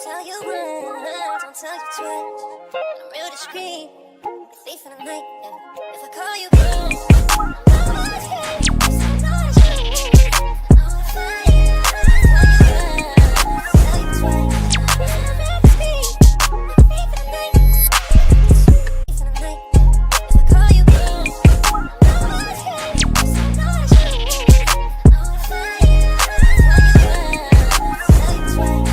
tell you once, don't tell you twice. I'm real discreet, thief in the night. Yeah. If I call you girl, I know it's you. I know it's you. I know it's fine. I'll tell you twice. I'm real discreet, thief in the night. Thief in the night. If I call you girl, I know it's you. I know it's you. I know it's fine. I'll tell you twice.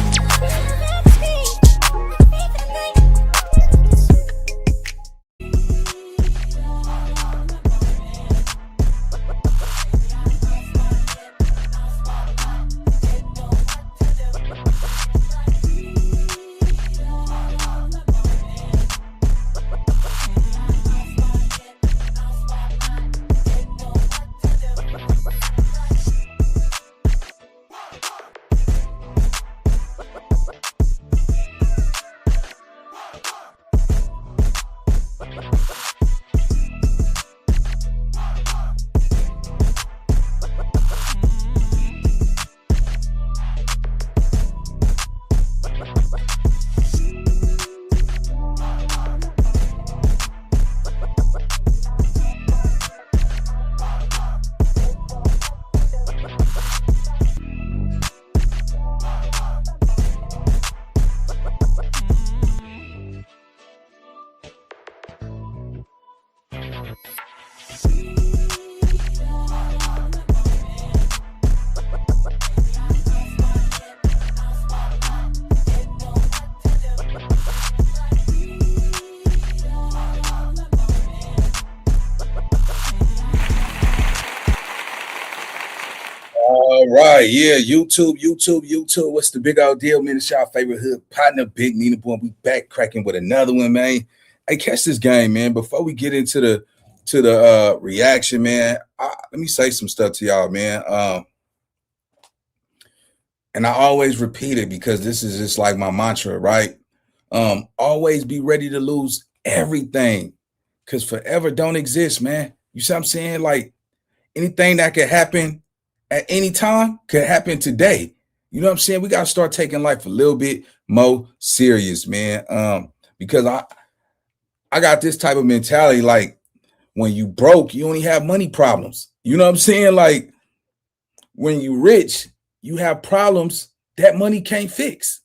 All right, yeah, YouTube. What's the big old deal, man? It's y'all favorite hood partner, Big Nina Boy. We back cracking with another one, man. Hey, catch this game, man. Before we get into the reaction, man, let me say some stuff to y'all, man. And I always repeat it because this is just like my mantra, right? Always be ready to lose everything, because forever don't exist, man. You see what I'm saying? Like anything that could happen at any time could happen today. You know what I'm saying? We got to start taking life a little bit more serious, man. Because I got this type of mentality. Like when you broke, you only have money problems. You know what I'm saying? Like when you rich, you have problems that money can't fix.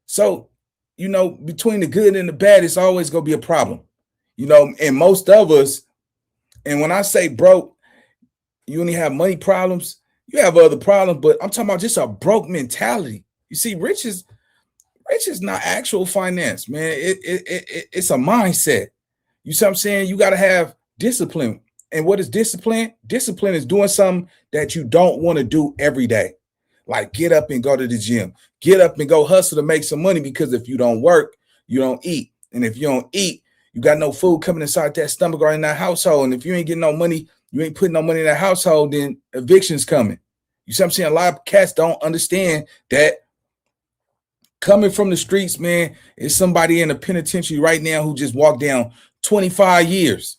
So, you know, between the good and the bad, it's always going to be a problem. You know, and most of us, and when I say broke, you only have money problems. You have other problems, but I'm talking about just a broke mentality. You see, rich is not actual finance, man. It's a mindset. You see what I'm saying? You got to have discipline. And what is discipline? Discipline is doing something that you don't want to do every day. Like get up and go to the gym. Get up and go hustle to make some money, because if you don't work, you don't eat. And if you don't eat, you got no food coming inside that stomach or in that household. And if you ain't getting no money, you ain't putting no money in that household, then eviction's coming. You see what I'm saying? A lot of cats don't understand that coming from the streets, man, is somebody in a penitentiary right now who just walked down 25 years.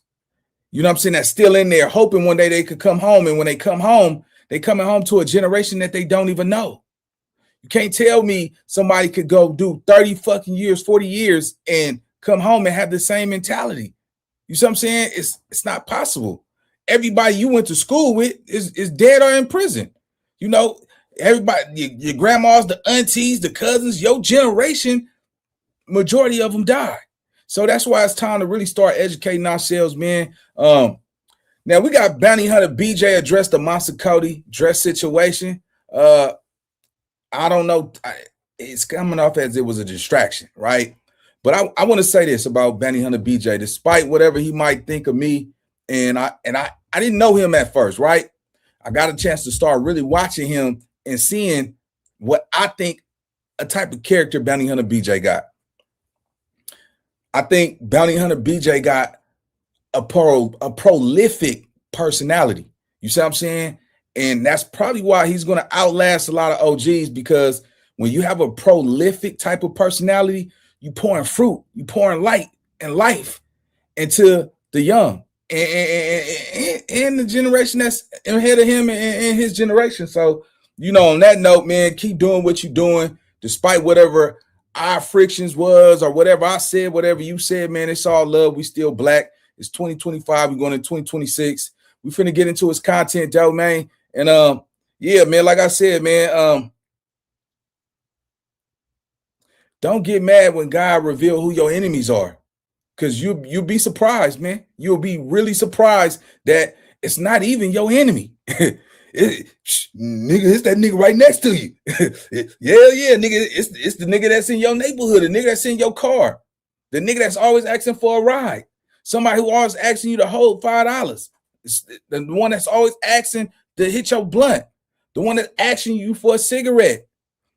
You know what I'm saying? That's still in there, hoping one day they could come home. And when they come home, they coming home to a generation that they don't even know. You can't tell me somebody could go do 30 fucking years, 40 years and come home and have the same mentality. You see what I'm saying? It's not possible. Everybody you went to school with is dead or in prison. You know, everybody, your grandmas, the aunties, the cousins, your generation, majority of them died. So that's why it's time to really start educating ourselves, man. Now we got Bounty Hunter BJ address the Monster Cody dress situation. I don't know. It's coming off as it was a distraction, right? But I want to say this about Bounty Hunter BJ, despite whatever he might think of me, and I didn't know him at first, right? I got a chance to start really watching him and seeing what I think a type of character Bounty Hunter BJ got. I think Bounty Hunter BJ got a prolific personality. You see what I'm saying? And that's probably why he's going to outlast a lot of OGs, because when you have a prolific type of personality, you pouring fruit, you pouring light and life into the young and the generation that's ahead of him and his generation. So, you know, on that note, man, keep doing what you're doing, despite whatever our frictions was or whatever I said, whatever you said, man, it's all love. We still black. It's 2025. We're going to 2026. We finna get into his content, though, man. And yeah, man, like I said, man, don't get mad when God reveal who your enemies are. Cause you'll be surprised, man. You'll be really surprised that it's not even your enemy. Nigga, it's that nigga right next to you. Yeah, nigga. It's the nigga that's in your neighborhood, the nigga that's in your car, the nigga that's always asking for a ride, somebody who always asking you to hold $5. It's the one that's always asking to hit your blunt, the one that's asking you for a cigarette.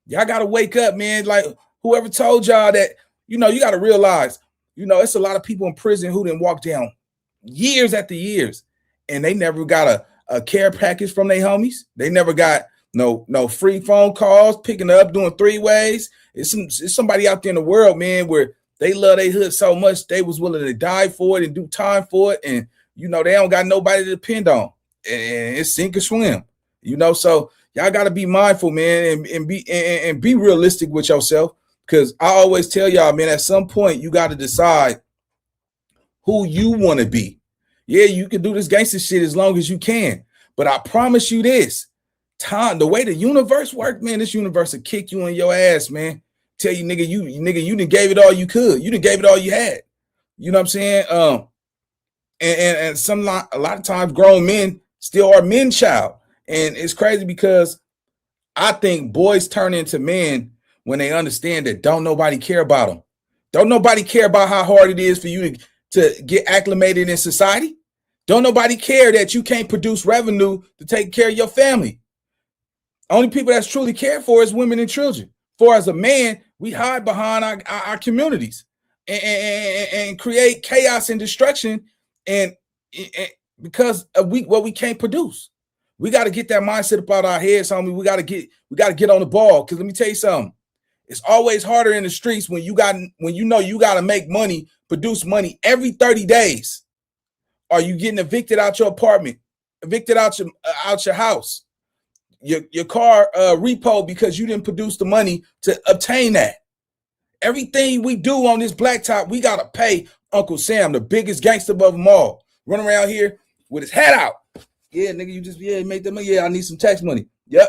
Y'all gotta wake up, man. Like whoever told y'all that, you gotta realize, it's a lot of people in prison who didn't walk down years after years, and they never got a care package from their homies. They never got no free phone calls, picking up, doing 3-ways. It's somebody out there in the world, man, where they love their hood so much they was willing to die for it and do time for it, and they don't got nobody to depend on, and it's sink or swim. So y'all got to be mindful, man, and be realistic with yourself. Because I always tell y'all, man, at some point you got to decide who you want to be. Yeah, you can do this gangster shit as long as you can, but I promise you this: the way the universe works, man, this universe will kick you in your ass, man. Tell you, nigga, you done gave it all you could. You done gave it all you had. You know what I'm saying? And a lot of times grown men still are men child, and it's crazy because I think boys turn into men when they understand that don't nobody care about them. Don't nobody care about how hard it is for you to get acclimated in society. Don't nobody care that you can't produce revenue to take care of your family. Only people that's truly cared for is women and children. For as a man, we hide behind our communities and create chaos and destruction, and because of what we can't produce. We got to get that mindset up out our heads, homie. We got to get on the ball. Because let me tell you something. It's always harder in the streets when you got to make money, produce money every 30 days. Are you getting evicted out your apartment, evicted out your house, your car repo because you didn't produce the money to obtain that? Everything we do on this blacktop, we got to pay Uncle Sam, the biggest gangster above them all, run around here with his head out. Yeah, nigga, you just make that money. Yeah, I need some tax money. Yep.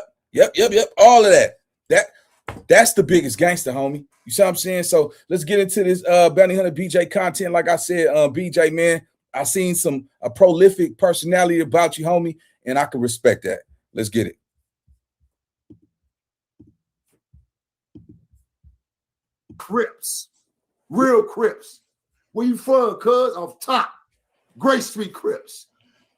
All of that. That's the biggest gangster, homie. You see what I'm saying? So let's get into this Bounty Hunter BJ content. Like I said, BJ, man, I seen a prolific personality about you, homie, and I can respect that. Let's get it. Crips, real Crips. Where you from, cuz? Off top. Gray Street Crips,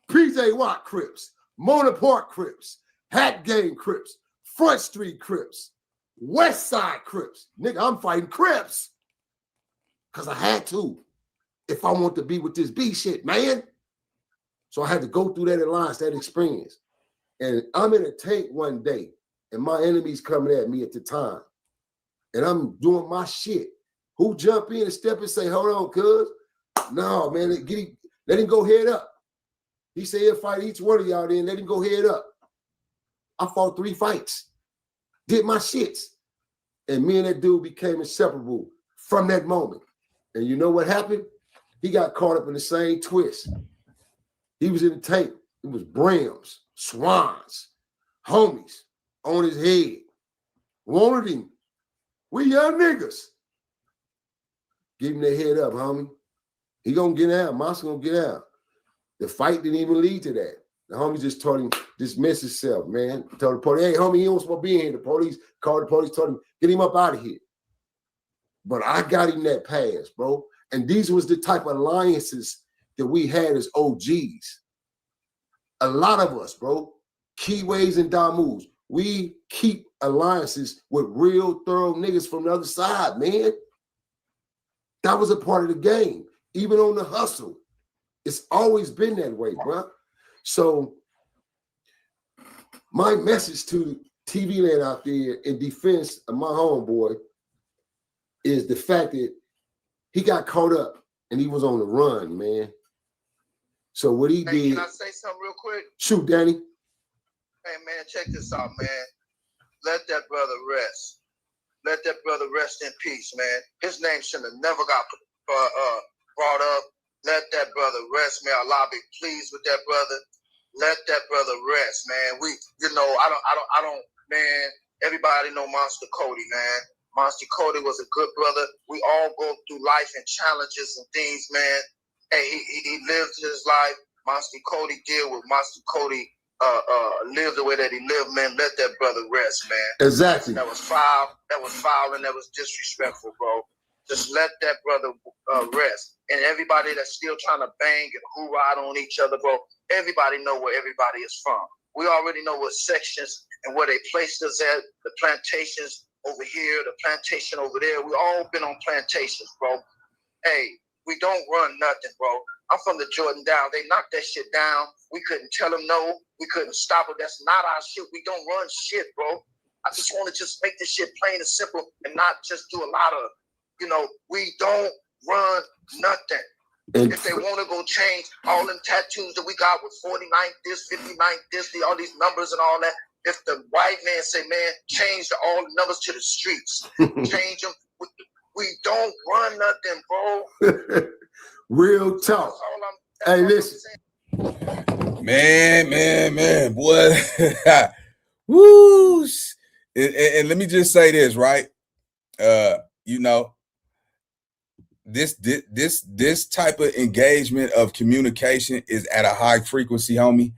PJ Watt Crips, Mona Park Crips, Hat Game Crips, Front Street Crips, West Side Crips. Nigga, I'm fighting Crips because I had to if I want to be with this B shit, man. So I had to go through that alliance, that experience. And I'm in a tank one day, and my enemy's coming at me at the time. And I'm doing my shit. Who jump in and step and say, hold on, cuz? No, man, let him go head up. He said he'll fight each one of y'all then, let him go head up. I fought 3 fights. Did my shits. And me and that dude became inseparable from that moment. And you know what happened? He got caught up in the same twist. He was in the tank. It was brims, swans, homies on his head. Wanted him. We young niggas. Give him that head up, homie. He gonna get out. Monster gonna get out. The fight didn't even lead to that. The homie just told him, dismiss himself, man. Told the police, hey, homie, he don't supposed to be in here. The police called the police, told him, get him up out of here. But I got him that pass, bro. And these was the type of alliances that we had as OGs. A lot of us, bro, Keyways and Damus, we keep alliances with real thorough niggas from the other side, man. That was a part of the game, even on the hustle. It's always been that way, bro. So my message to TV land out there in defense of my homeboy is the fact that he got caught up and he was on the run, man. So what he did. Can I say something real quick? Shoot, Danny. Hey, man, check this out, man. Let that brother rest. Let that brother rest in peace, man. His name should have never got brought up. Let that brother rest. May Allah be pleased with that brother. Let that brother rest, man. I don't, man. Everybody know Monster Cody, man. Monster Cody was a good brother. We all go through life and challenges and things, man. Hey, he lived his life. Monster Cody deal with Monster Cody. Live the way that he lived, man. Let that brother rest, man. Exactly. That was foul. That was foul, and that was disrespectful, bro. Just let that brother rest. And everybody that's still trying to bang and hoorah on each other, bro. Everybody know where everybody is from. We already know what sections and where they placed us at. The plantations over here, the plantation over there. We all been on plantations, bro. Hey, we don't run nothing, bro. I'm from the Jordan down. They knocked that shit down. We couldn't tell them no. We couldn't stop it. That's not our shit. We don't run shit, bro. I just want to just make this shit plain and simple and not just do a lot of, we don't run nothing. And if they want to go change all them tattoos that we got with 49 this, 59 this, all these numbers and all that, if the white man say, man, change all the numbers to the streets, change them, we don't run nothing, bro. Real talk. Hey, listen. Man, boy. Woo. And let me just say this, right? This type of engagement of communication is at a high frequency, homie.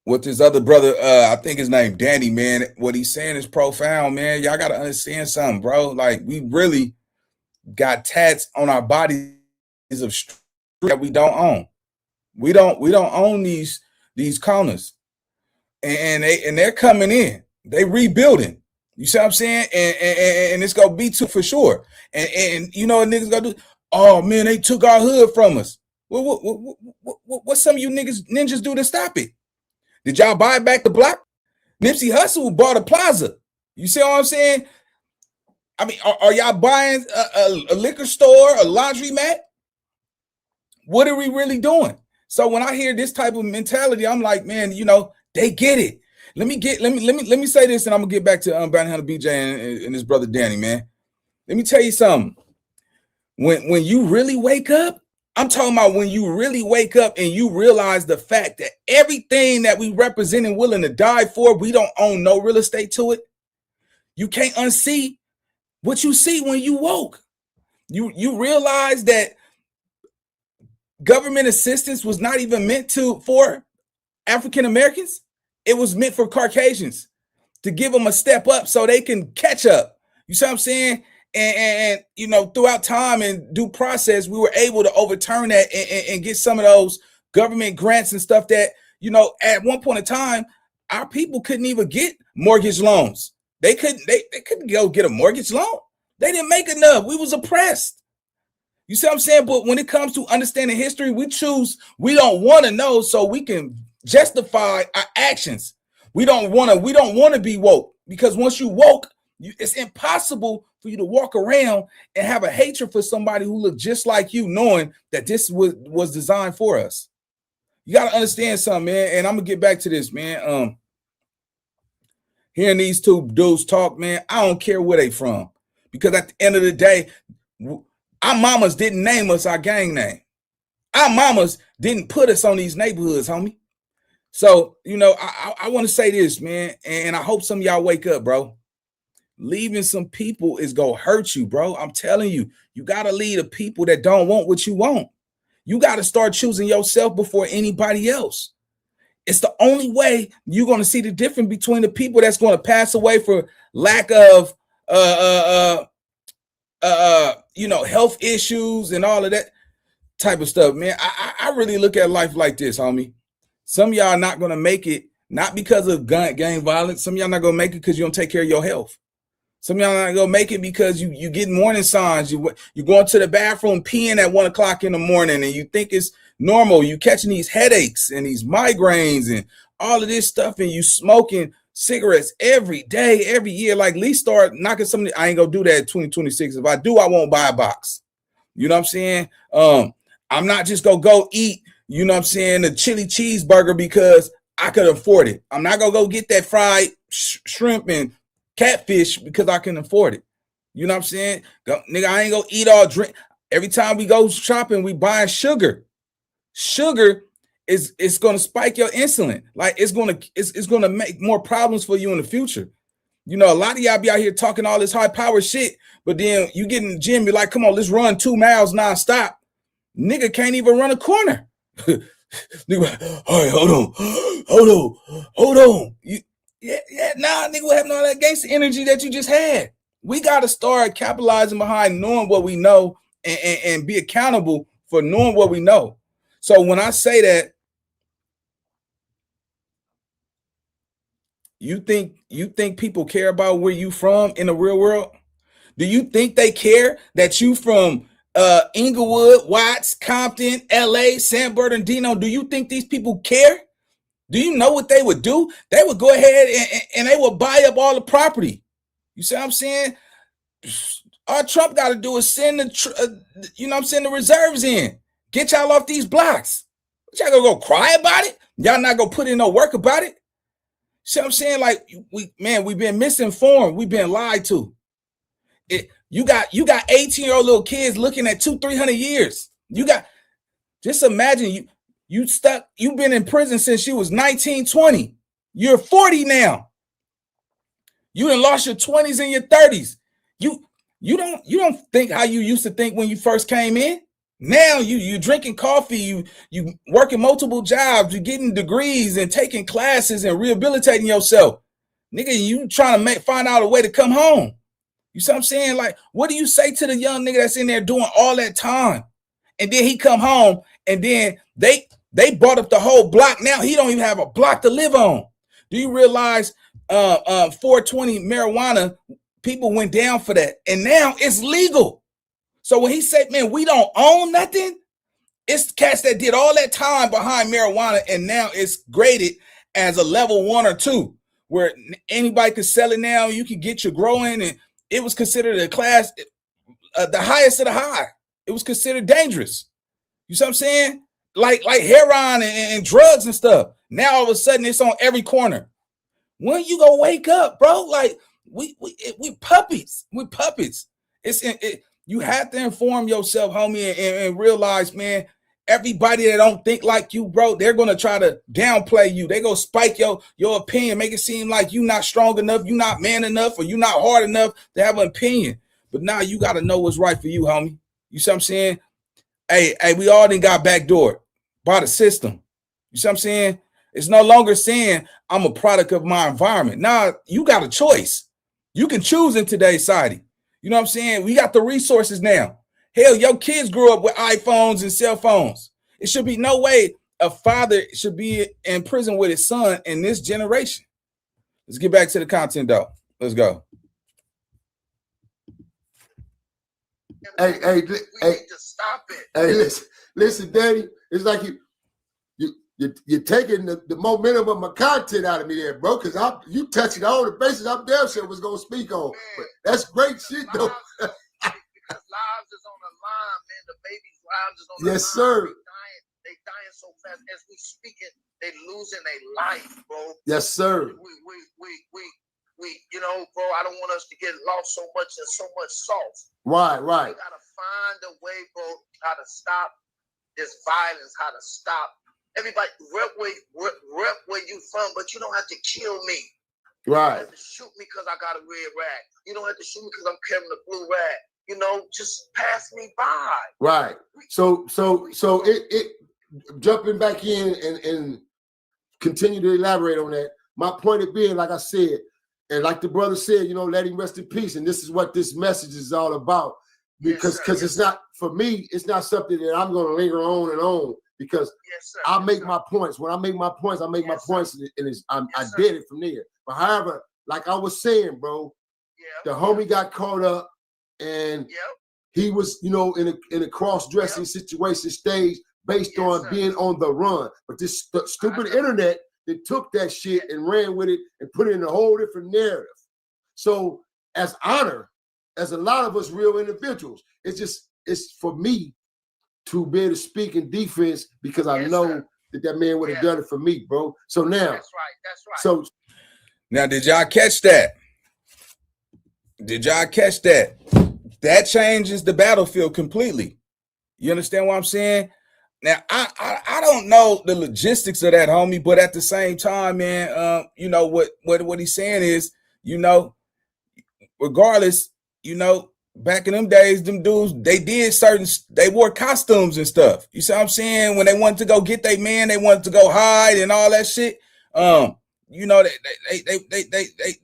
With this other brother, I think his name Danny, man, what he's saying is profound, man. Y'all gotta understand something, bro. Like, we really got tats on our bodies of street that we don't own. We don't own these corners, and they're coming in. They rebuilding. You see what I'm saying? And it's gonna be too for sure. And you know what niggas gonna do? Oh man, they took our hood from us. What some of you ninjas do to stop it? Did y'all buy back the block? Nipsey Hussle bought a plaza. You see what I'm saying? I mean, are y'all buying a liquor store, a laundromat? What are we really doing? So when I hear this type of mentality, I'm like, man, they get it. Let me say this, and I'm gonna get back to Bounty Hunter BJ and his brother Danny, man. Let me tell you something. When you really wake up, I'm talking about when you really wake up and you realize the fact that everything that we represent and willing to die for, we don't own no real estate to it. You can't unsee what you see when you woke. You realize that government assistance was not even meant for African Americans. It was meant for Caucasians to give them a step up so they can catch up. You see what I'm saying? And throughout time and due process, we were able to overturn that and get some of those government grants and stuff that, at one point in time, our people couldn't even get mortgage loans. They couldn't go get a mortgage loan. They didn't make enough. We was oppressed. You see what I'm saying? But when it comes to understanding history, we don't want to know so we can justify our actions. We don't want to be woke, because once you woke, it's impossible for you to walk around and have a hatred for somebody who looked just like you, knowing that this was designed for us. You got to understand something, man. And I'm gonna get back to this, man. Hearing these two dudes talk, man, I don't care where they from, because at the end of the day, our mamas didn't name us our gang name. Our mamas didn't put us on these neighborhoods, homie. So, I want to say this, man, and I hope some of y'all wake up, bro. Leaving some people is going to hurt you, bro. I'm telling you, you got to lead the people that don't want what you want. You got to start choosing yourself before anybody else. It's the only way you're going to see the difference between the people that's going to pass away for lack of, health issues and all of that type of stuff, man. I really look at life like this, homie. Some of y'all are not going to make it, not because of gang violence. Some of y'all not going to make it because you don't take care of your health. Some of y'all not going to make it because you get morning signs. You going to the bathroom peeing at 1 o'clock in the morning and you think it's normal. You catching these headaches and these migraines and all of this stuff, and you smoking cigarettes every day, every year. Like, at least start knocking something. I ain't going to do that in 2026. If I do, I won't buy a box. You know what I'm saying? I'm not just going to go eat, you know what I'm saying, a chili cheeseburger because I could afford it. I'm not going to go get that fried shrimp and catfish because I can afford it. You know what I'm saying? Nigga, I ain't gonna eat all drink. Every time we go shopping, we buying sugar. Sugar is gonna spike your insulin. Like it's gonna make more problems for you in the future. You know, a lot of y'all be out here talking all this high power shit, but then you get in the gym, be like, come on, let's run 2 miles nonstop. Nigga can't even run a corner. Nigga, all right, hold on. Nah, nigga, what happened to all that gangster energy that you just had? We gotta start capitalizing behind knowing what we know and be accountable for knowing what we know. So when I say that, you think people care about where you from in the real world? Do you think they care that you from Inglewood, Watts, Compton, LA, San Bernardino? Do you think these people care? Do you know what they would do? They would go ahead and they would buy up all the property. You see what I'm saying? All Trump got to do is send the reserves in. Get y'all off these blocks. Y'all gonna go cry about it? Y'all not gonna put in no work about it? See what I'm saying? Like we've been misinformed. We've been lied to. You got 18-year-old little kids looking at 200-300 years. Just imagine you've been in prison since you was 19, 20. You're 40 now. You done lost your 20s and your 30s. You don't think how you used to think when you first came in. Now you drinking coffee, you working multiple jobs, you getting degrees and taking classes and rehabilitating yourself. Nigga, you trying to find out a way to come home. You see what I'm saying? Like, what do you say to the young nigga that's in there doing all that time? And then he come home and then they bought up the whole block. Now he don't even have a block to live on. Do you realize 420 marijuana, people went down for that. And now it's legal. So when he said, man, we don't own nothing, it's cats that did all that time behind marijuana and now it's graded as a level 1 or 2 where anybody could sell it now. You can get your growing, and it was considered a class, the highest of the high. It was considered dangerous. You see what I'm saying? Like heroin and drugs and stuff. Now all of a sudden it's on every corner. When you gonna wake up, bro? Like we puppies. We puppets. You have to inform yourself, homie, and realize, man, everybody that don't think like you, bro, they're gonna try to downplay you. They gonna spike your opinion, make it seem like you not strong enough, you not man enough, or you not hard enough to have an opinion. But now you gotta know what's right for you, homie. You see what I'm saying? Hey, we all done got backdoored by the system. You see what I'm saying? It's no longer saying I'm a product of my environment. Now you got a choice. You can choose in today's society. You know what I'm saying? We got the resources now. Hell, your kids grew up with iPhones and cell phones. It should be no way a father should be in prison with his son in this generation. Let's get back to the content, though. Let's go. Hey, we need to stop it. Hey, listen, Daddy. It's like you're taking the momentum of my content out of me there, bro. Because you touching all the bases I'm damn sure was gonna speak on. But that's great shit, though. Because lives is on the line, man. The baby's lives is on the line. Yes, sir. They dying so fast. As we speaking, they losing their life, bro. Yes, sir. We, you know, bro, I don't want us to get lost so much in so much salt. Right. We gotta find a way, bro, how to stop this violence, how to stop everybody. Rep where you from, but you don't have to kill me. Right. You don't have to shoot me because I got a red rag. You don't have to shoot me because I'm carrying a blue rag. You know, just pass me by. Right. So it jumping back in and continue to elaborate on that. My point of being, like I said, and like the brother said, you know, let him rest in peace. And this is what this message is all about. Because it's not, for me, it's not something that I'm going to linger on and on. Because I make my points. When I make my points, I make my points, and I did it from there. But however, like I was saying, bro, the homie got caught up, and he was, you know, in a cross-dressing situation stage based on being on the run. But this stupid internet that took that shit and ran with it and put it in a whole different narrative. So as honor, as a lot of us real individuals, it's for me to be able to speak in defense because I know that man would have done it for me, bro. So now, that's right. So now, did y'all catch that? Did y'all catch that? That changes the battlefield completely. You understand what I'm saying? Now, I don't know the logistics of that, homie, but at the same time, man, you know what he's saying is, you know, regardless, you know, back in them days, them dudes, they wore costumes and stuff. You see what I'm saying? When they wanted to go get their man, they wanted to go hide and all that shit. You know,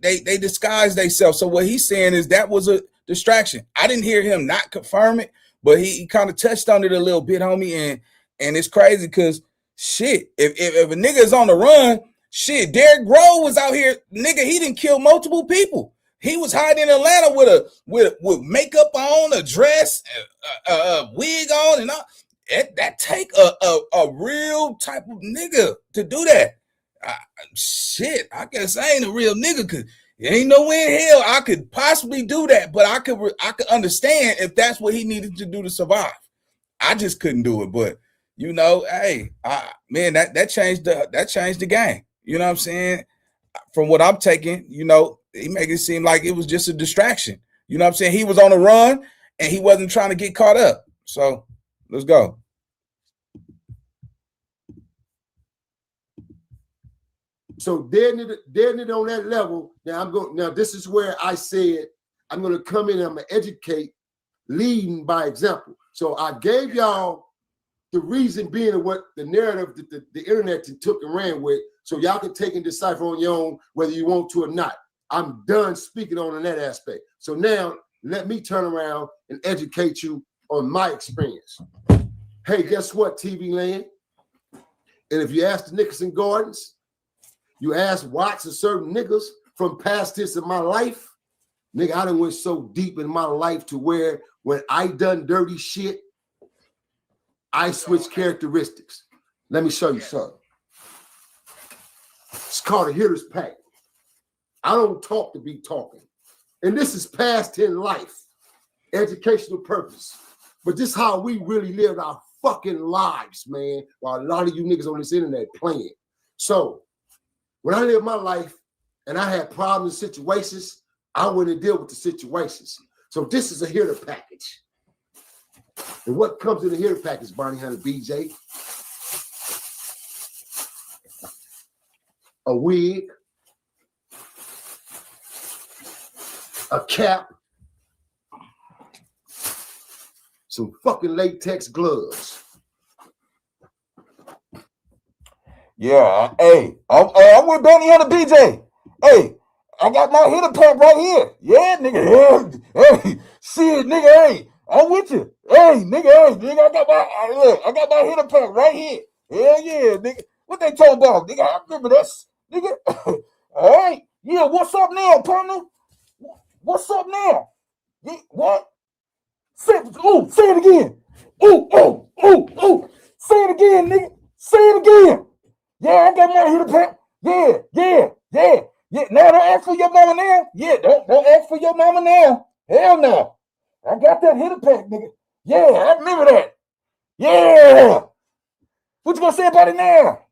they disguised themselves. So what he's saying is that was a distraction. I didn't hear him not confirm it, but he kind of touched on it a little bit, homie, and it's crazy because shit, if a nigga is on the run, shit, Derrick Rose was out here, nigga, he didn't kill multiple people. He was hiding in Atlanta with makeup on, a dress, a wig on, and all. That take a real type of nigga to do that. Shit, I guess I ain't a real nigga because there ain't no way in hell I could possibly do that. But I could understand if that's what he needed to do to survive. I just couldn't do it. But you know, hey, man, that changed the game. You know what I'm saying? From what I'm taking, you know, he make it seem like it was just a distraction. You know what I'm saying? He was on a run and he wasn't trying to get caught up. So let's go. So dead it on that level. Now this is where I said I'm gonna come in and I'm gonna educate, leading by example. So I gave y'all the reason being of what the narrative that the internet took and ran with, so y'all can take and decipher on your own whether you want to or not. I'm done speaking on that aspect. So now let me turn around and educate you on my experience. Hey, guess what, TV land? And if you ask the Nickerson Gardens, you ask Watts of certain niggas from past tense in my life, nigga, I done went so deep in my life to where when I done dirty shit, I switch characteristics. Let me show you something. It's called a hitter's pack. I don't talk to be talking. And this is past tense life, educational purpose. But this is how we really lived our fucking lives, man, while a lot of you niggas on this internet playing. So when I lived my life and I had problems and situations, I wouldn't deal with the situations. So this is a hitter package. And what comes in the hitter package, Bonnie Hunter BJ? A wig, a cap, some fucking latex gloves. Yeah, hey, I'm with Benny Hunter BJ. Hey, I got my hitter pack right here. Yeah, nigga. Hey, shit, nigga. Hey, I'm with you. Hey, nigga. Hey, nigga. I got my hitter pack right here. Hell yeah, nigga. What they talking about, nigga? I remember this, nigga. All right. Yeah. What's up now, partner? What's up now? Yeah, what? Say it again. Ooh. Say it again, nigga. Say it again. Yeah, I got my hitter pack. Yeah. Now don't ask for your mama now. Yeah, don't ask for your mama now. Hell no. I got that hitter pack, nigga. Yeah, I remember that. Yeah. What you gonna say about it now?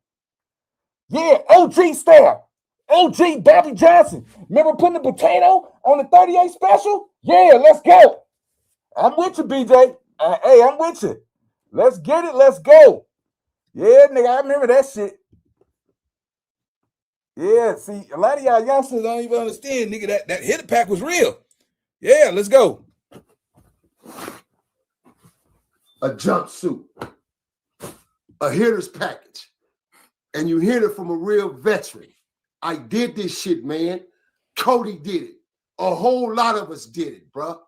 Yeah, OG style. OG Bobby Johnson. Remember putting the potato on the 38 special? Yeah, let's go. I'm with you, BJ. Hey, I'm with you. Let's get it. Let's go. Yeah, nigga, I remember that shit. Yeah, see, a lot of y'all youngsters don't even understand, nigga, that hitter pack was real. Yeah, let's go. A jumpsuit, a hitter's package, and you hear it from a real veteran. I did this shit, man. Kody did it. A whole lot of us did it, bro.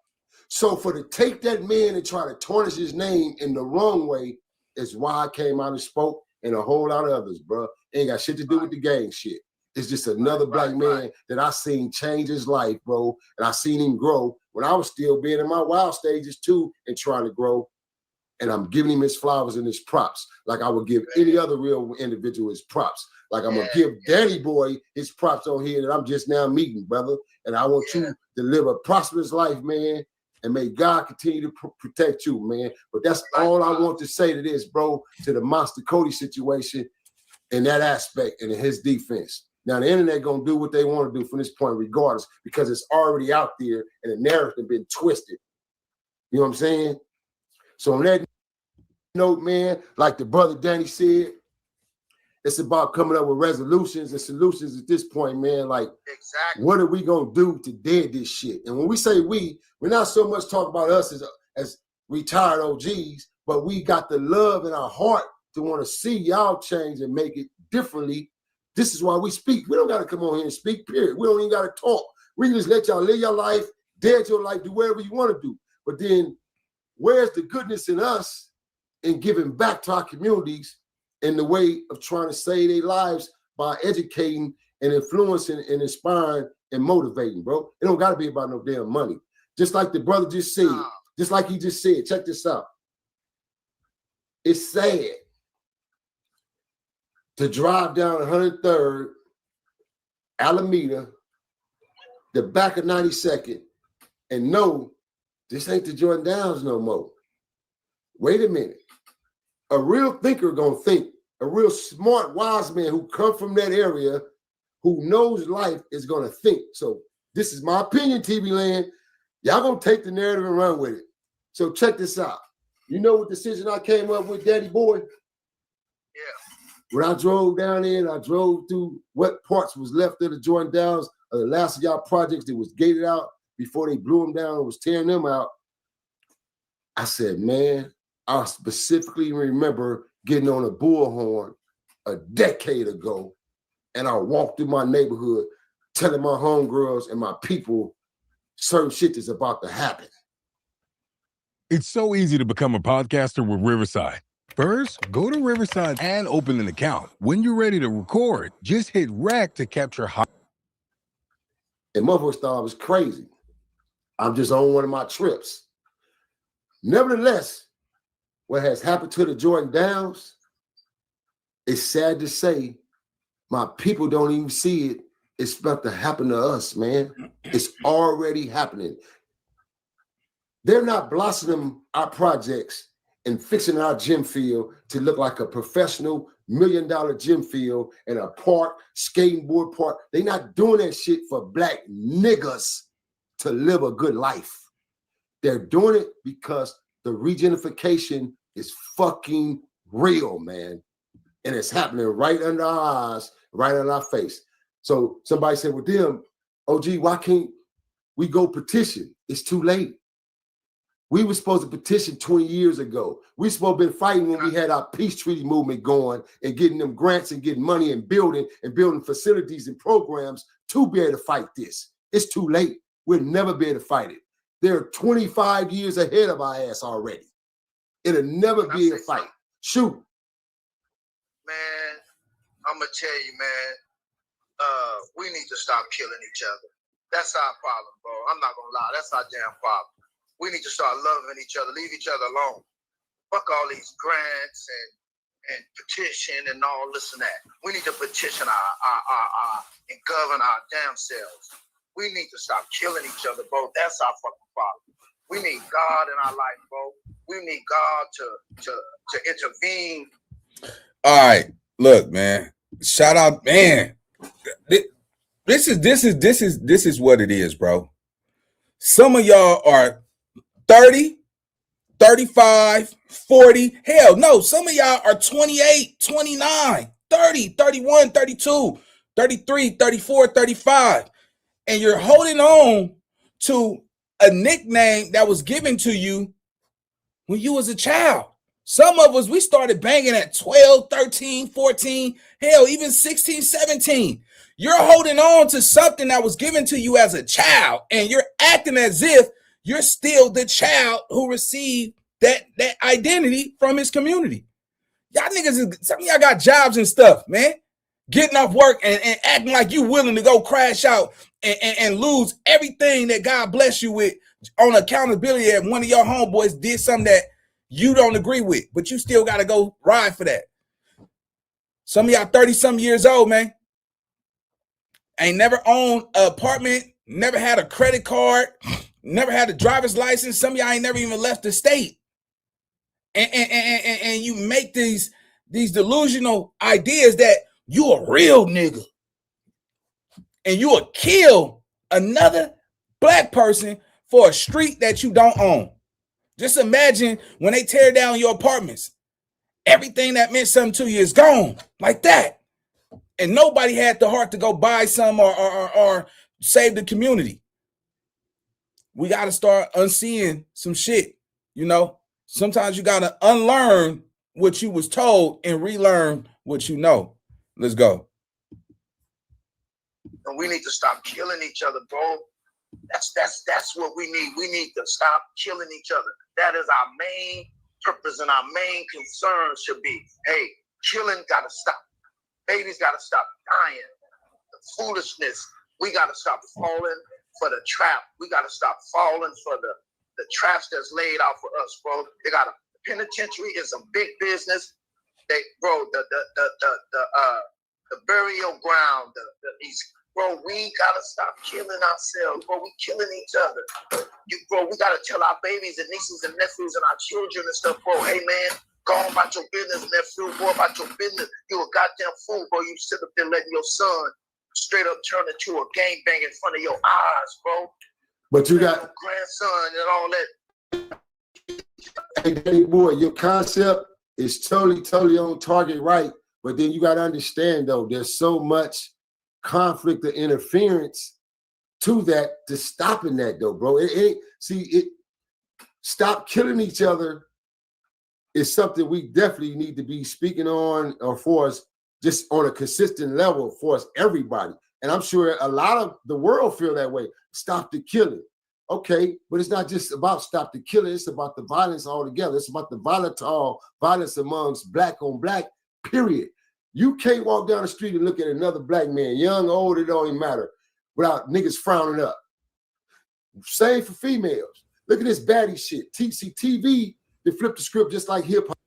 So for to take that man and try to tarnish his name in the wrong way is why I came out and spoke, and a whole lot of others, bro. Ain't got shit to do with the gang shit. It's just another black man that I seen change his life, bro. And I seen him grow when I was still being in my wild stages too and trying to grow. And I'm giving him his flowers and his props like I would give any other real individual his props. Like I'm going to give Danny Boy his props on here that I'm just now meeting, brother. And I want you to live a prosperous life, man. And may God continue to protect you, man. But that's all I want to say to this, bro, to the Monster Cody situation in that aspect and in his defense. Now the internet gonna do what they want to do from this point, regardless, because it's already out there and the narrative has been twisted. You know what I'm saying? So on that note, man, like the brother Danny said, it's about coming up with resolutions and solutions at this point, man. Like, Exactly. what are we gonna do to dead this shit? And when we say we're not so much talking about us as retired OGs, but we got the love in our heart to want to see y'all change and make it differently. This is why we speak. We don't got to come on here and speak, period. We don't even got to talk. We can just let y'all live your life, dead your life, do whatever you want to do. But then where's the goodness in us in giving back to our communities in the way of trying to save their lives by educating and influencing and inspiring and motivating, bro? It don't got to be about no damn money. Just like the brother just said, just like he just said, check this out. It's sad to drive down 103rd, Alameda, the back of 92nd, and know this ain't the Jordan Downs no more. Wait a minute. A real thinker gonna think, a real smart, wise man who come from that area, who knows life, is gonna think. So this is my opinion, TV land. Y'all gonna take the narrative and run with it. So check this out. You know what decision I came up with, Daddy Boy? Yeah. When I drove down there and I drove through what parts was left of the Jordan Downs, of the last of y'all projects that was gated out before they blew them down and was tearing them out, I said, man, I specifically remember getting on a bullhorn a decade ago, and I walked through my neighborhood telling my homegirls and my people certain shit that's about to happen. It's so easy to become a podcaster with Riverside. First, go to Riverside and open an account. When you're ready to record, just hit rec to capture high. And motherfuckers thought I was crazy. I'm just on one of my trips. Nevertheless, what has happened to the Jordan Downs, it's sad to say, my people don't even see it. It's about to happen to us, man. It's already happening. They're not blossoming our projects and fixing our gym field to look like a professional $1 million gym field and a park, skating board park. They're not doing that shit for black niggas to live a good life. They're doing it because the regentrification is fucking real, man. And it's happening right under our eyes, right on our face. So somebody said, well, damn, OG, why can't we go petition? It's too late. We were supposed to petition 20 years ago. We supposed to been fighting when we had our peace treaty movement going and getting them grants and getting money and building facilities and programs to be able to fight this. It's too late. We'll never be able to fight it. They're 25 years ahead of our ass already. It'll never be a fight. Shoot. Man, I'm going to tell you, man, we need to stop killing each other. That's our problem, bro. I'm not going to lie. That's our damn problem. We need to start loving each other, leave each other alone. Fuck all these grants and petition and all this and that. We need to petition and govern our damn selves. We need to stop killing each other, bro. That's our fucking problem. We need God in our life, bro. We need God to intervene. All right, look, man. Shout out, man. This is what it is, bro. Some of y'all are 30, 35, 40. Hell no, some of y'all are 28, 29, 30, 31, 32, 33, 34, 35. And you're holding on to a nickname that was given to you when you was a child. Some of us, we started banging at 12, 13, 14, hell, even 16, 17. You're holding on to something that was given to you as a child, and you're acting as if you're still the child who received that identity from his community. Y'all niggas, some of y'all got jobs and stuff, man. Getting off work and acting like you willing to go crash out and lose everything that God bless you with on accountability that one of your homeboys did something that you don't agree with, but you still got to go ride for that. Some of y'all 30-something years old, man. Ain't never owned an apartment, never had a credit card, never had a driver's license. Some of y'all ain't never even left the state. And you make these delusional ideas that you a real nigga. and you will kill another black person for a street that you don't own. Just imagine when they tear down your apartments, everything that meant something to you is gone like that. And nobody had the heart to go buy some or save the community. We got to start unseeing some shit, you know? Sometimes you got to unlearn what you was told and relearn what you know. Let's go. And we need to stop killing each other, bro. That's what we need. We need to stop killing each other. That is our main purpose and our main concern should be, hey, killing got to stop. Babies got to stop dying. The foolishness, we got to stop falling for the trap. We got to stop falling for the traps that's laid out for us, bro. They got a penitentiary is a big business. They, bro, the burial ground, these, bro, we gotta stop killing ourselves, bro. We killing each other. Bro, we gotta tell our babies and nieces and nephews and our children and stuff, bro. Hey man, go on about your business, nephew. Go about your business. You a goddamn fool, bro. You sit up there letting your son straight up turn into a gangbang in front of your eyes, bro. But you got grandson and all that. Hey, Danny boy, your concept is totally on target, right? But then you got to understand, though, there's so much conflict or interference to that, to stopping that, though, bro. Stop killing each other is something we definitely need to be speaking on, or for us, just on a consistent level for us, everybody. And I'm sure a lot of the world feel that way. Stop the killing. Okay, but it's not just about stop the killing. It's about the violence altogether. It's about the volatile violence amongst black on black, period. You can't walk down the street and look at another black man, young, old, it don't even matter, without niggas frowning up. Same for females. Look at this baddie shit. TV, they flip the script just like hip hop.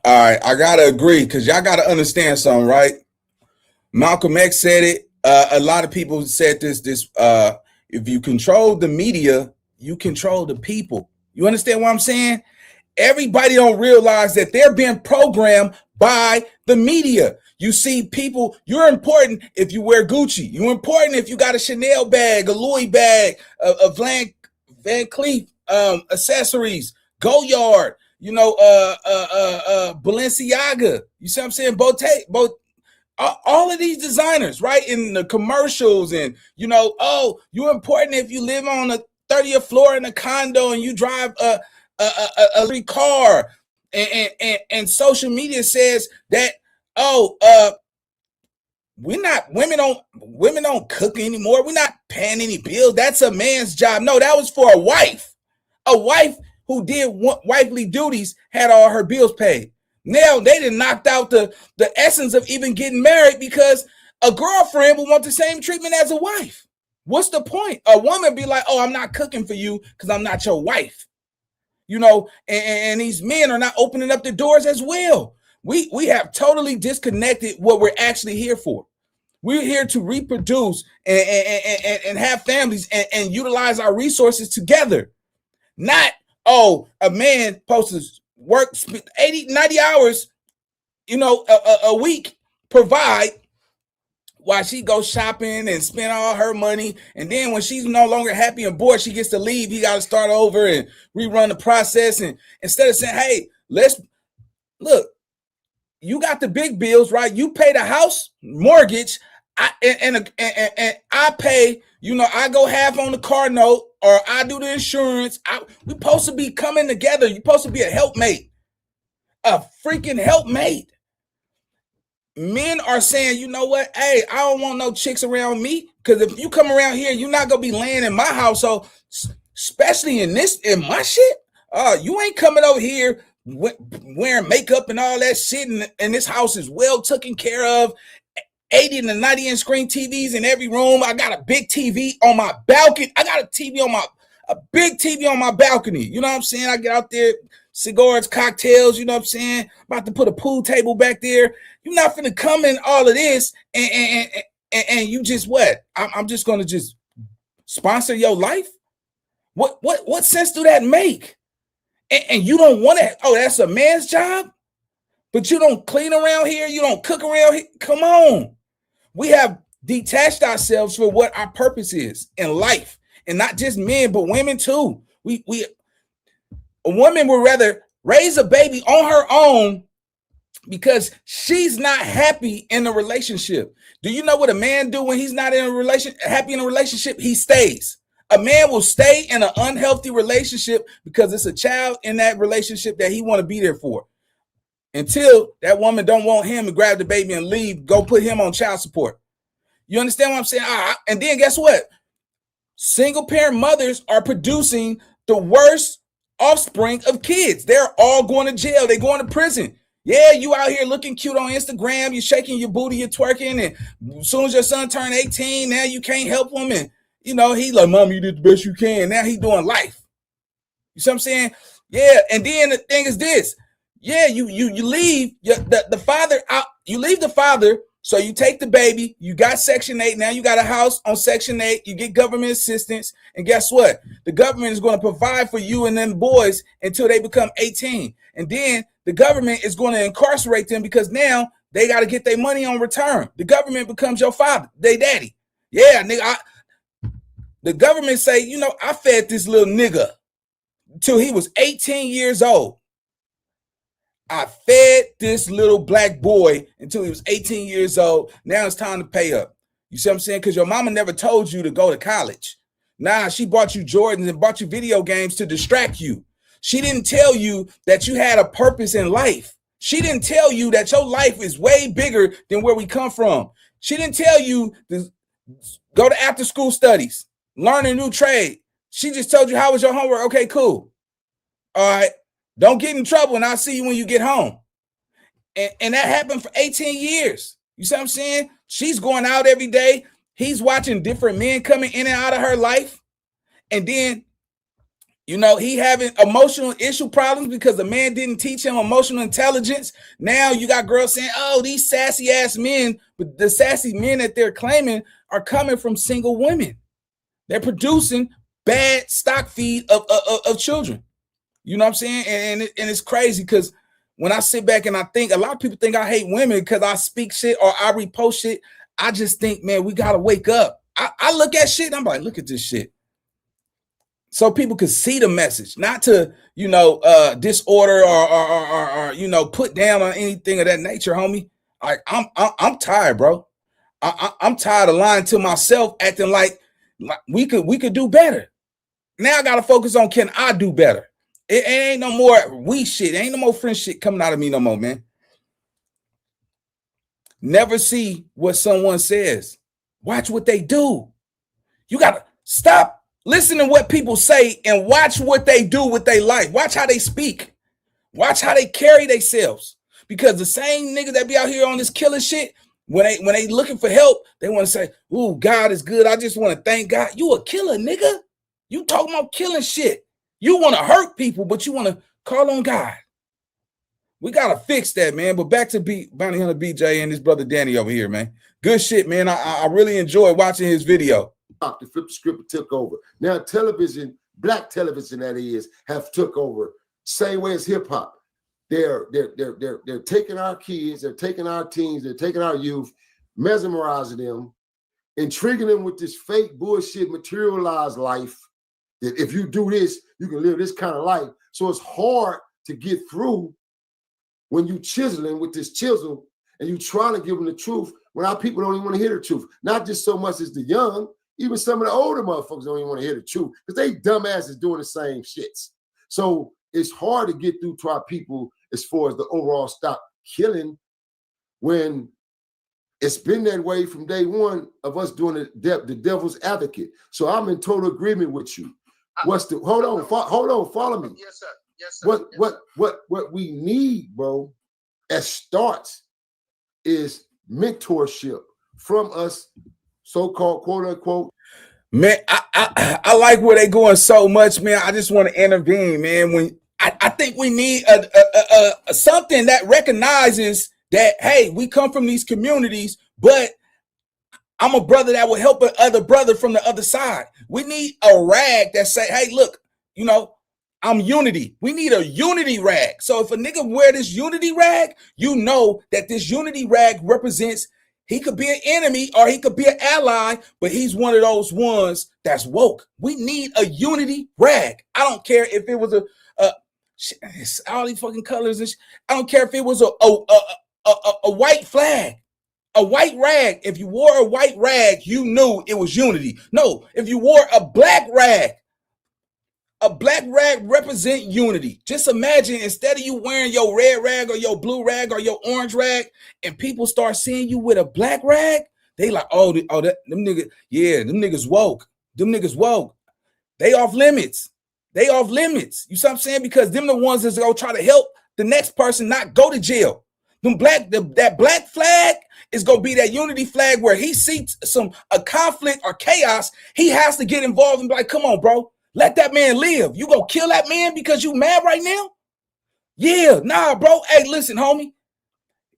All right, I got to agree because y'all got to understand something, right? Malcolm X said it. A lot of people said this, if you control the media, you control the people. You understand what I'm saying? Everybody don't realize that they're being programmed by the media. You see people, you're important if you wear Gucci. You're important if you got a Chanel bag, a Louis bag, a Van Cleef accessories, Goyard, you know, Balenciaga. You see what I'm saying? Both. All of these designers, right, in the commercials, and you know, oh, you're important if you live on a 30th floor in a condo and you drive a car, and social media says that, women don't cook anymore. We're not paying any bills. That's a man's job. No, that was for a wife who did wifely duties, had all her bills paid. Now they done knocked out the essence of even getting married because a girlfriend will want the same treatment as a wife. What's the point? A woman be like, oh, I'm not cooking for you because I'm not your wife. You know, and these men are not opening up the doors as well. We have totally disconnected what we're actually here for. We're here to reproduce and have families and utilize our resources together. Not, oh, a man supposed to work 80, 90 hours, you know, a week, provide, while she goes shopping and spend all her money. And then when she's no longer happy and bored, she gets to leave. He got to start over and rerun the process. And instead of saying, hey, let's look, you got the big bills, right? You pay the house mortgage, and I pay, you know, I go half on the car note, or I do the insurance. We're supposed to be coming together. You're supposed to be a helpmate, a freaking helpmate. Men are saying, you know what? Hey, I don't want no chicks around me, because if you come around here, you're not gonna be laying in my household, especially in my shit. You ain't coming over here wearing makeup and all that shit, and this house is well taken care of. 80 and 90 inch screen TVs in every room. I got a big TV on my balcony. I got a big TV on my balcony. You know what I'm saying? I get out there, cigars, cocktails, you know what I'm saying? About to put a pool table back there. You're not finna come in all of this and you just what? I'm just gonna just sponsor your life? What sense do that make? And you don't want to, oh, that's a man's job? But you don't clean around here, you don't cook around here. Come on. We have detached ourselves from what our purpose is in life, and not just men, but women too. A woman would rather raise a baby on her own because she's not happy in a relationship. Do you know what a man do when he's not in a happy in a relationship? He stays. A man will stay in an unhealthy relationship because it's a child in that relationship that he want to be there for. Until that woman don't want him to grab the baby and leave, go put him on child support. You understand what I'm saying? And then guess what? Single parent mothers are producing the worst offspring of kids. They're all going to jail. They're going to prison. Yeah, you out here looking cute on Instagram. You're shaking your booty, you're twerking. And as soon as your son turned 18, now you can't help him. And, you know, he like, Mom, you did the best you can. Now he doing life. You see what I'm saying? Yeah, and then the thing is this. Yeah, you leave the father out. You leave the father, so you take the baby. You got Section 8. Now you got a house on Section 8. You get government assistance. And guess what? The government is going to provide for you and them boys until they become 18. And then the government is going to incarcerate them because now they got to get their money on return. The government becomes your father, their daddy. Yeah, nigga. The government say, you know, I fed this little nigga till he was 18 years old. I fed this little black boy until he was 18 years old. Now it's time to pay up. You see what I'm saying? Because your mama never told you to go to college. Nah, she bought you Jordans and bought you video games to distract you. She didn't tell you that you had a purpose in life. She didn't tell you that your life is way bigger than where we come from. She didn't tell you to go to after school studies, learn a new trade. She just told you, how was your homework? Okay, cool. All right. Don't get in trouble, and I'll see you when you get home. And that happened for 18 years. You see what I'm saying? She's going out every day. He's watching different men coming in and out of her life. And then, you know, he having emotional issue problems because the man didn't teach him emotional intelligence. Now you got girls saying, oh, these sassy ass men, but the sassy men that they're claiming are coming from single women. They're producing bad stock feed of children. You know what I'm saying? And it's crazy because when I sit back and I think, a lot of people think I hate women because I speak shit or I repost shit. I just think, man, we got to wake up. I look at shit and I'm like, look at this shit. So people could see the message, not to, you know, disorder or you know, put down on anything of that nature, homie. Like I'm tired, bro. I'm tired of lying to myself, acting like we could do better. Now I got to focus on, can I do better? It ain't no more we shit. Ain't no more friend shit coming out of me no more, man. Never see what someone says. Watch what they do. You got to stop listening to what people say and watch what they do with their life. Watch how they speak. Watch how they carry themselves. Because the same niggas that be out here on this killing shit, when they looking for help, they want to say, ooh, God is good. I just want to thank God. You a killer, nigga. You talking about killing shit. You want to hurt people, but you want to call on God. We got to fix that, man. But back to Bounty Hunter BJ and his brother Danny over here, man. Good shit, man. I really enjoyed watching his video. The flip script and took over. Now television, black television that is, have took over. Same way as hip hop. They're taking our kids, they're taking our teens, they're taking our youth, mesmerizing them, intriguing them with this fake bullshit materialized life. That if you do this, you can live this kind of life. So it's hard to get through when you chiseling with this chisel and you trying to give them the truth when our people don't even want to hear the truth. Not just so much as the young, even some of the older motherfuckers don't even want to hear the truth because they dumbasses doing the same shits. So it's hard to get through to our people as far as the overall stop killing when it's been that way from day one of us doing the devil's advocate. So I'm in total agreement with you. Hold on, follow me. Yes, sir. Yes, sir. What we need, bro, as starts is mentorship from us, so-called quote unquote. Man, I like where they going so much, man. I just want to intervene, man. When I think we need a something that recognizes that, hey, we come from these communities, but I'm a brother that will help another brother from the other side. We need a rag that say, hey, look, you know, I'm unity. We need a unity rag. So if a nigga wear this unity rag, you know that this unity rag represents He could be an enemy or he could be an ally, but he's one of those ones that's woke. We need a unity rag. I don't care if it was a all these fucking colors and I don't care if it was a white flag, a white rag. If you wore a white rag, you knew it was unity. No, if you wore a black rag represent unity. Just imagine, instead of you wearing your red rag or your blue rag or your orange rag, and people start seeing you with a black rag, they like, them niggas, yeah, them niggas woke. Them niggas woke. They off limits. They off limits. You see what I'm saying? Because them the ones that's gonna try to help the next person not go to jail. That black flag is gonna be that unity flag where he sees a conflict or chaos. He has to get involved and be like, come on, bro. Let that man live. You gonna kill that man because you mad right now? Yeah, nah, bro. Hey, listen, homie.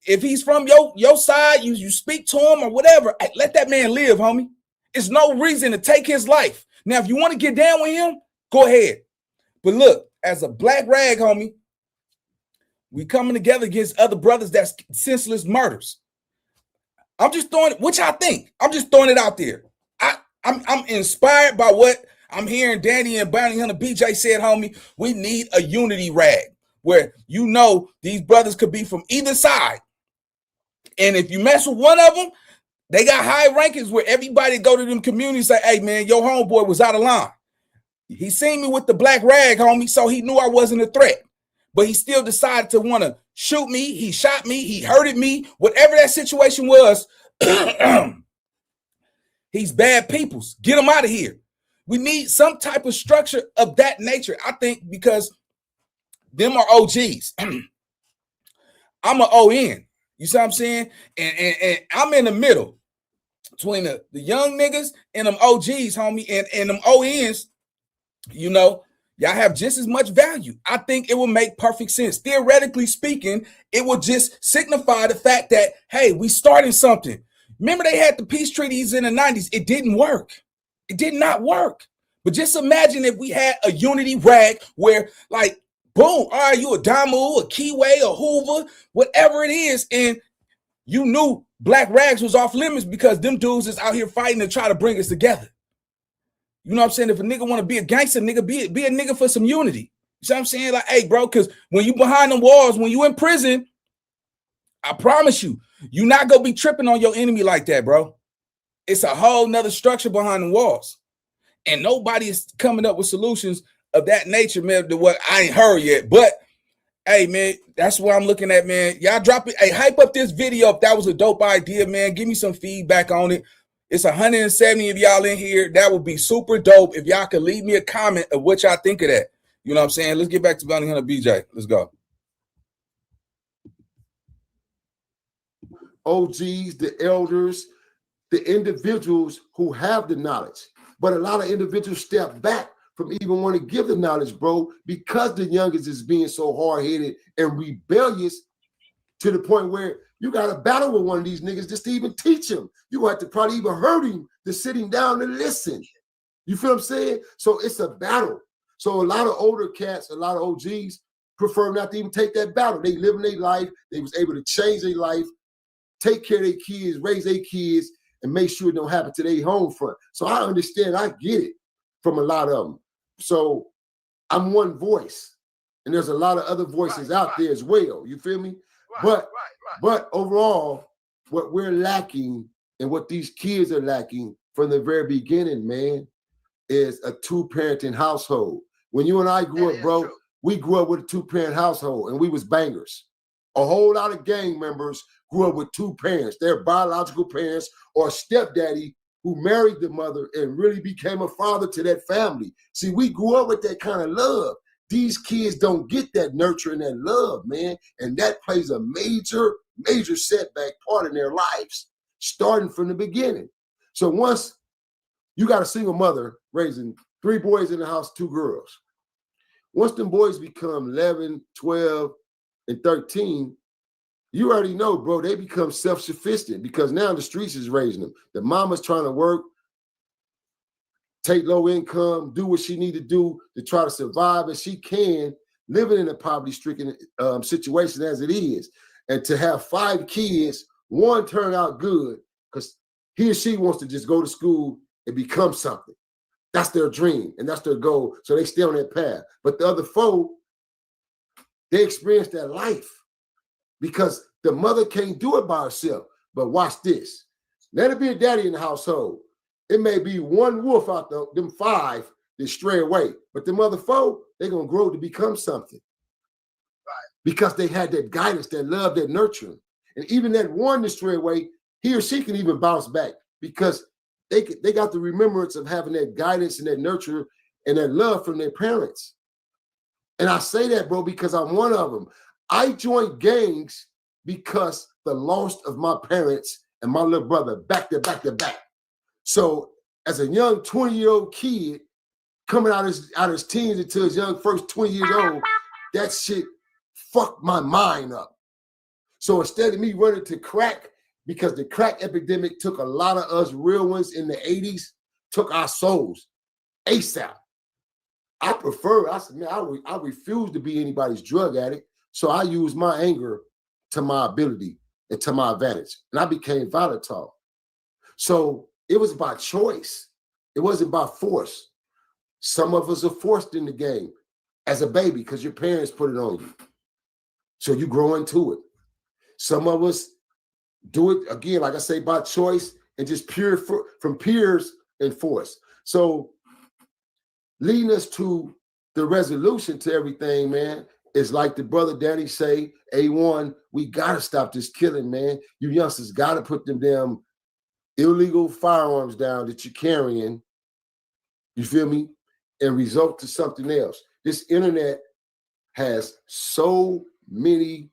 If he's from your side, you speak to him or whatever. Hey, let that man live, homie. It's no reason to take his life. Now, if you want to get down with him, go ahead. But look, as a black rag, homie, we coming together against other brothers that's senseless murders. I'm just throwing it, which I think. I'm just throwing it out there. I'm inspired by what I'm hearing Danny and Bounty Hunter BJ said, homie. We need a unity rag where you know these brothers could be from either side. And if you mess with one of them, they got high rankings where everybody go to them communities and say, hey, man, your homeboy was out of line. He seen me with the black rag, homie, so he knew I wasn't a threat. But he still decided to want to shoot me. He shot me. He hurted me. Whatever that situation was, he's bad peoples. Get him out of here. We need some type of structure of that nature, I think, because them are OGs. I'm an ON. You see what I'm saying? And I'm in the middle between the young niggas and them OGs, homie, and them ONs. You know, y'all have just as much value. I think it will make perfect sense. Theoretically speaking, it will just signify the fact that, hey, we starting something. Remember they had the peace treaties in the 90s. It didn't work. It did not work. But just imagine if we had a unity rag where, like, boom, all right, you a Damu, a Keyway, a Hoover, whatever it is, and you knew black rags was off limits because them dudes is out here fighting to try to bring us together. You know what I'm saying? If a nigga want to be a gangster, nigga, be a nigga for some unity. You see what I'm saying? Like, hey, bro, because when you behind the walls, when you in prison, I promise you, you're not going to be tripping on your enemy like that, bro. It's a whole nother structure behind the walls. And nobody is coming up with solutions of that nature, man, to what I ain't heard yet. But, hey, man, that's what I'm looking at, man. Y'all drop it. Hey, hype up this video if that was a dope idea, man. Give me some feedback on it. It's 170 of y'all in here. That would be super dope if y'all could leave me a comment of what y'all think of that. You know what I'm saying? Let's get back to Bounty Hunter BJ. Let's go. OGs, the elders, the individuals who have the knowledge. But a lot of individuals step back from even want to give the knowledge, bro, because the youngest is being so hard-headed and rebellious to the point where you got to battle with one of these niggas just to even teach him. You have to probably even hurt him to sit him down and listen. You feel what I'm saying? So it's a battle. So a lot of older cats, a lot of OGs prefer not to even take that battle. They live in their life. They was able to change their life, take care of their kids, raise their kids, and make sure it don't happen to their home front. So I understand, I get it from a lot of them. So I'm one voice, and there's a lot of other voices out there as well. You feel me? But overall, what we're lacking and what these kids are lacking from the very beginning, man, is a two-parenting household. When you and I grew up, bro, we grew up with a two-parent household, and we was bangers. A whole lot of gang members grew up with two parents, their biological parents or stepdaddy who married the mother and really became a father to that family. See, we grew up with that kind of love. These kids don't get that nurture and that love, man. And that plays a major, major setback part in their lives, starting from the beginning. So once you got a single mother raising 3 boys in the house, 2 girls. Once them boys become 11, 12, and 13, you already know, bro, they become self-sufficient because now the streets is raising them. The mama's trying to work, take low income, do what she need to do to try to survive as she can, living in a poverty-stricken situation as it is. And to have 5 kids One turned out good because he or she wants to just go to school and become something. That's their dream and that's their goal. So they stay on that path. But the other four, they experience that life because the mother can't do it by herself. But watch this. Let it be a daddy in the household. It may be one wolf out there, them five that stray away. But the other four, they're going to grow to become something. Right. Because they had that guidance, that love, that nurturing. And even that one that stray away, he or she can even bounce back because they got the remembrance of having that guidance and that nurture and that love from their parents. And I say that, bro, because I'm one of them. I joined gangs because the loss of my parents and my little brother back to back to back. So as a young 20-year-old kid coming out of his teens until his young first 20 years old, that shit fucked my mind up. So instead of me running to crack, because the crack epidemic took a lot of us real ones in the 80s, took our souls ASAP. I said, man, I refuse to be anybody's drug addict. So I used my anger to my ability and to my advantage. And I became volatile. So it was by choice. It wasn't by force. Some of us are forced in the game as a baby because your parents put it on you. So you grow into it. Some of us do it, again, like I say, by choice and just from peers and force. So leading us to the resolution to everything, man, is like the brother Danny say, A1, we got to stop this killing, man. You youngsters got to put them damn illegal firearms down that you're carrying, you feel me, and result to something else. This internet has so many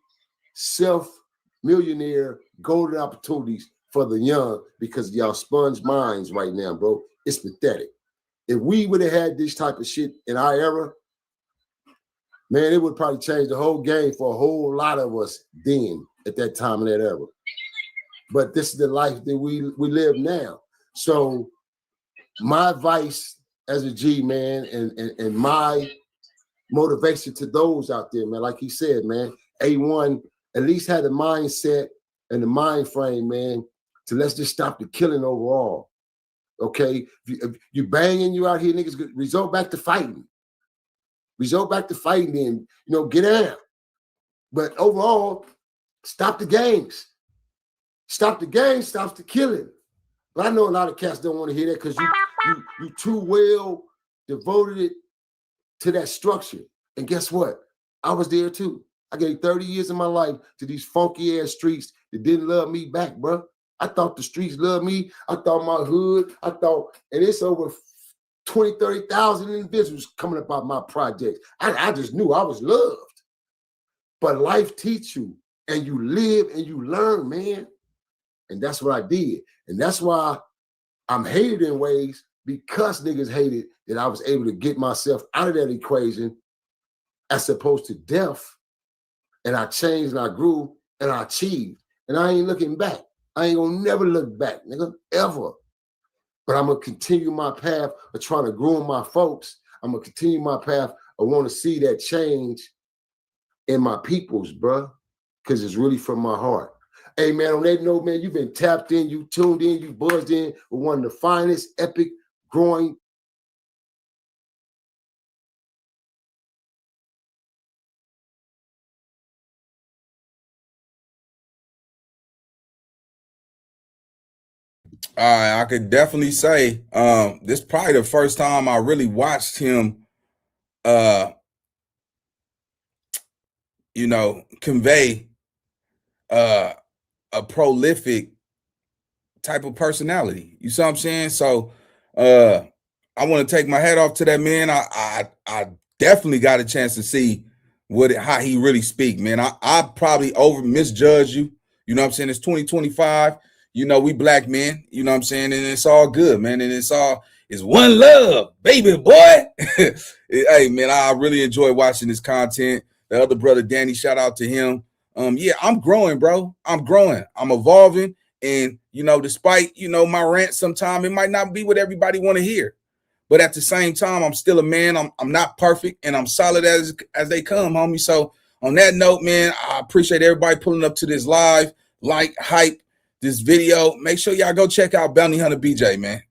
self-millionaire golden opportunities for the young because y'all sponge minds right now, bro. It's pathetic. If we would have had this type of shit in our era, man, it would probably change the whole game for a whole lot of us then at that time in that era. But this is the life that we live now. So my advice as a G, man, and my motivation to those out there, man, like he said, man, A1 at least had the mindset and the mind frame, man, to let's just stop the killing overall. Okay? If you banging, you out here, niggas, resort back to fighting. Resort back to fighting then, get down. But overall, stop the gangs. Stop the gangs, stops the killing. But I know a lot of cats don't want to hear that because you too well devoted to that structure. And guess what? I was there too. I gave 30 years of my life to these funky ass streets that didn't love me back, bro. I thought the streets loved me. I thought my hood, and it's over 20, 30,000 individuals coming up out my project. I just knew I was loved. But life teach you, and you live and you learn, man. And that's what I did. And that's why I'm hated in ways because niggas hated that I was able to get myself out of that equation as opposed to death. And I changed and I grew and I achieved. And I ain't looking back. I ain't gonna never look back, nigga, ever. But I'm gonna continue my path of trying to grow my folks. I'm gonna continue my path of want to see that change in my peoples, bro, because it's really from my heart. Hey, man, on that note, man, you've been tapped in, you tuned in, you buzzed in with one of the finest, epic, growing. I could definitely say this is probably the first time I really watched him, convey a prolific type of personality. You see what I'm saying? So I want to take my hat off to that man. I definitely got a chance to see how he really speak, man. I probably misjudged you. You know what I'm saying? It's 2025. We black men, you know what I'm saying? And it's all good, man. And it's one love, baby boy. Hey, man, I really enjoy watching this content. The other brother, Danny, shout out to him. Yeah, I'm growing, bro. I'm growing. I'm evolving. And, despite, my rant sometime, it might not be what everybody want to hear. But at the same time, I'm still a man. I'm not perfect, and I'm solid as they come, homie. So on that note, man, I appreciate everybody pulling up to this live, hype, this video, make sure y'all go check out Bounty Hunter BJ, man.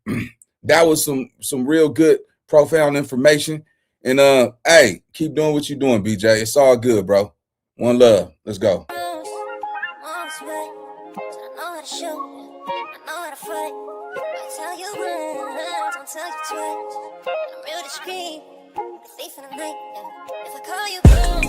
That was some real good, profound information. And hey, keep doing what you're doing, BJ. It's all good, bro. One love. Let's go. Mom's right. So I know how to shoot. I know how to fight. I tell you once, don't tell you twice. I'm real discreet. The thief in the night. Yeah. If I call you.